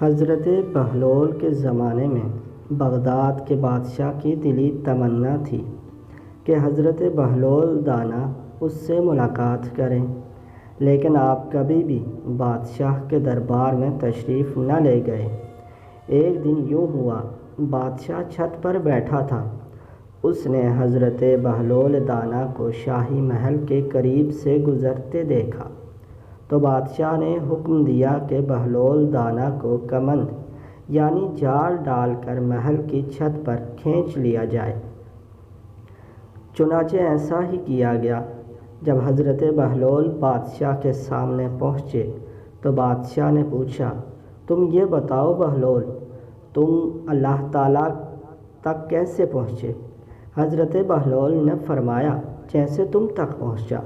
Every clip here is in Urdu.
حضرت بہلول کے زمانے میں بغداد کے بادشاہ کی دلی تمنا تھی کہ حضرت بہلول دانا اس سے ملاقات کریں، لیکن آپ کبھی بھی بادشاہ کے دربار میں تشریف نہ لے گئے۔ ایک دن یوں ہوا، بادشاہ چھت پر بیٹھا تھا۔ اس نے حضرت بہلول دانا کو شاہی محل کے قریب سے گزرتے دیکھا تو بادشاہ نے حکم دیا کہ بہلول دانا کو کمند یعنی جال ڈال کر محل کی چھت پر کھینچ لیا جائے۔ چنانچہ ایسا ہی کیا گیا۔ جب حضرت بہلول بادشاہ کے سامنے پہنچے تو بادشاہ نے پوچھا، تم یہ بتاؤ بہلول، تم اللہ تعالیٰ تک کیسے پہنچے؟ حضرت بہلول نے فرمایا، جیسے تم تک پہنچا۔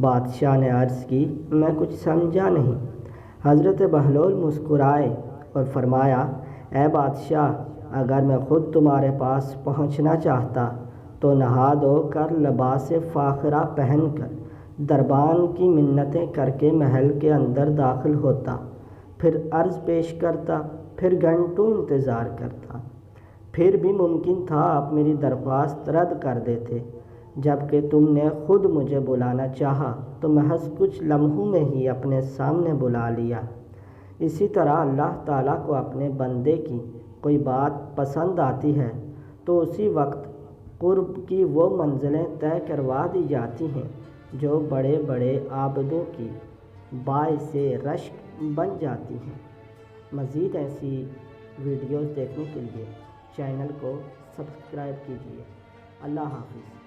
بادشاہ نے عرض کی، میں کچھ سمجھا نہیں۔ حضرت بہلول مسکرائے اور فرمایا، اے بادشاہ، اگر میں خود تمہارے پاس پہنچنا چاہتا تو نہا دھو کر لباس فاخرہ پہن کر دربان کی منتیں کر کے محل کے اندر داخل ہوتا، پھر عرض پیش کرتا، پھر گھنٹوں انتظار کرتا۔ پھر بھی ممکن تھا آپ میری درخواست رد کر دیتے۔ جبکہ تم نے خود مجھے بلانا چاہا تو محض کچھ لمحوں میں ہی اپنے سامنے بلا لیا۔ اسی طرح اللہ تعالیٰ کو اپنے بندے کی کوئی بات پسند آتی ہے تو اسی وقت قرب کی وہ منزلیں طے کروا دی جاتی ہیں جو بڑے بڑے عابدوں کی باعث رشک بن جاتی ہیں۔ مزید ایسی ویڈیوز دیکھنے کے لیے چینل کو سبسکرائب کیجیے۔ اللہ حافظ۔